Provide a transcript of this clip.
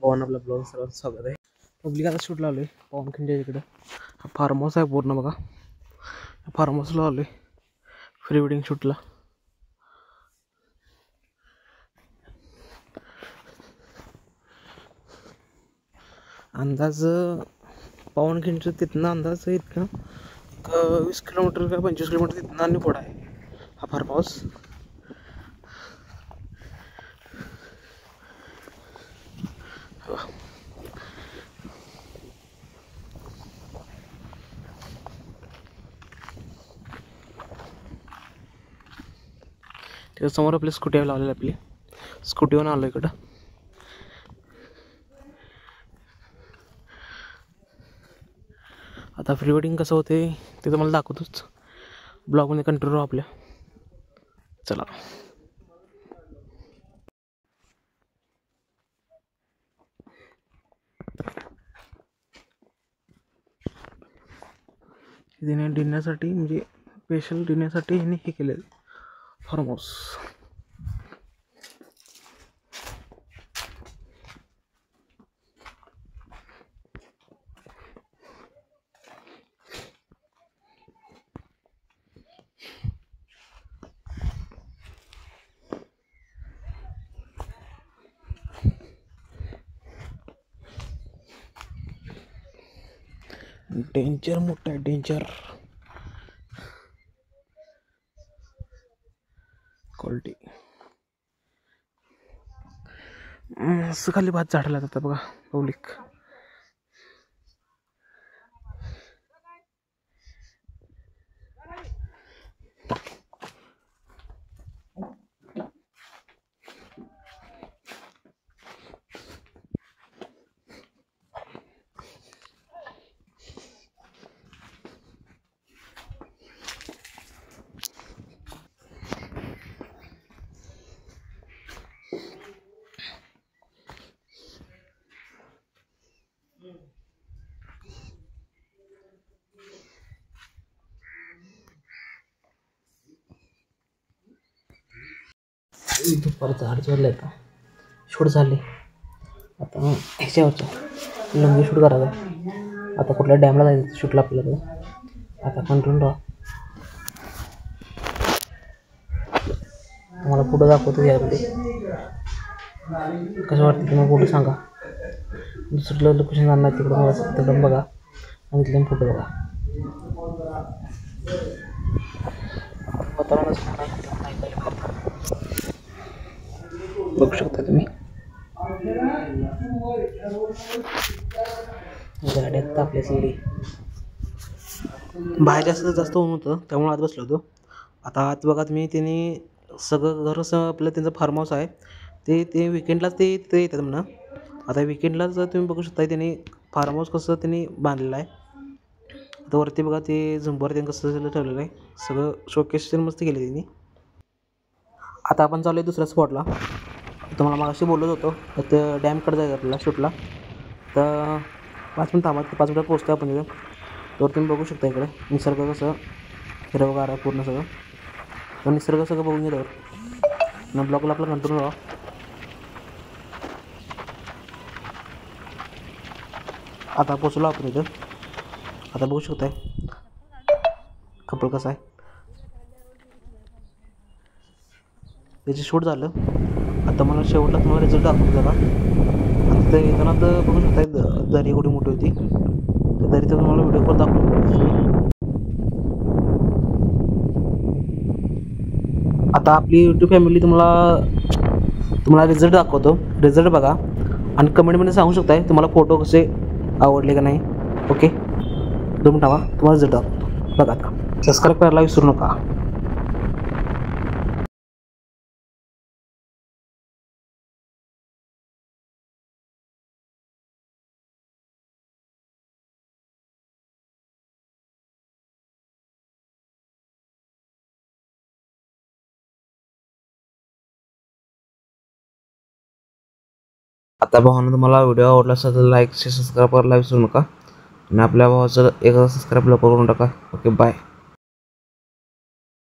पवन आपल्या ब्लॉग सर्वांचं स्वागत आहे. पब्लिक आता शूट लावले पवनखिंडच्या इकडं. हा फार्म हाऊस आहे पूर्ण बघा. फार्म हाऊसला आलोय प्री वेडिंग शूटला. अंदाज पवनखिंडचं तिथनं अंदाज इतकं 20 किलोमीटर का 25 किलोमीटर तिथनं आणि पुढं आहे हा फार्म हाऊस. समोर आपली स्कूटी लावलेली आपली स्कूटीवर आलो इकडं. आता प्री वेडिंग कसं होते ते तुम्हाला दाखवतोच. ब्लॉगमध्ये कंटिन्यू राहू आपल्या. चला डिनरसाठी म्हणजे स्पेशल डिनरसाठी ह्याने हे केलेलं फार्म हाऊस. डेंजर मोठा आहे डेंजर क्वालिटी. असं खाली भात झाडायला जातं बघा पब्लिक. परत झाड चढलं आता शूट झाले. आता ह्याच्यावरचं लंगी शूट करायचं. आता कुठल्या डॅमला जायचं शूटला आपल्याला. आता कंटिन्यू राहा. तुम्हाला फोटो दाखवतो यामध्ये कसं वाटतं तुम्हाला फोटो सांगा. दुसरं लोकेशन जाणार तिकडं मला तिकडं बघा आणि तिथले फोटो बघा. बघू शकता तुम्ही गाड्यात आपल्या सीडी. बाहेर जास्त ऊन होतं त्यामुळे आत बसलो होतो. आता आत बघा तुम्ही त्यांनी सगळं घर असं आपलं त्यांचं फार्म हाऊस आहे ते विकेंडलाच ते तिथे येतात म्हणा. आता विकेंडलाच तुम्ही बघू शकता त्यांनी फार्म हाऊस कसं त्यांनी बांधलेलं आहे. आता वरती बघा ते झुंबर त्यांनी कसं ठेवलेलं आहे. सगळं शोकेस मस्त केले त्यांनी. आता आपण चालू आहे दुसऱ्या स्पॉटला. तुम्हाला मग अशी बोलत होतो तर डॅमकडे जायचं आपल्याला शूटला. तर 5 मिनिट थांबा 5 मिनिटात पोहोचतो आपण तिथं. तर तुम्ही बघू शकता इकडे निसर्ग कसं हिरवगार आहे पूर्ण सगळं. तर निसर्ग सगळं बघून गेल्यावर न ब्लॉगला आपला कंटिन्यू राहा. आता पोचलो आपण इथं. आता बघू शकताय कपल कसं आहे. त्याचे शूट झालं. आता मला शेवटला तुम्हाला रिझल्ट दाखवतो जरा. आणि तिथं येताना तर बघू शकताय दरी एवढी मोठी होती. त्या दरीचं तुम्हाला व्हिडिओ कॉल दाखवतो. आता आपली यूट्यूब फॅमिली तुम्हाला रिझल्ट दाखवतो. रिझल्ट बघा आणि कमेंटमध्ये सांगू शकताय तुम्हाला फोटो कसे आवडले का नाही. ओके 2 मिनिट तुम्हाला रिझल्ट दाखवतो बघा. आता सबस्क्राईब करायला विसरू नका. आता भावानं तुम्हाला व्हिडिओ आवडला असेल तर लाईक शेअर सबस्क्राईब करायला विसरू नका. आणि आपल्या भावाचं एक सबस्क्राईब लवकर करून टाका. Okay bye.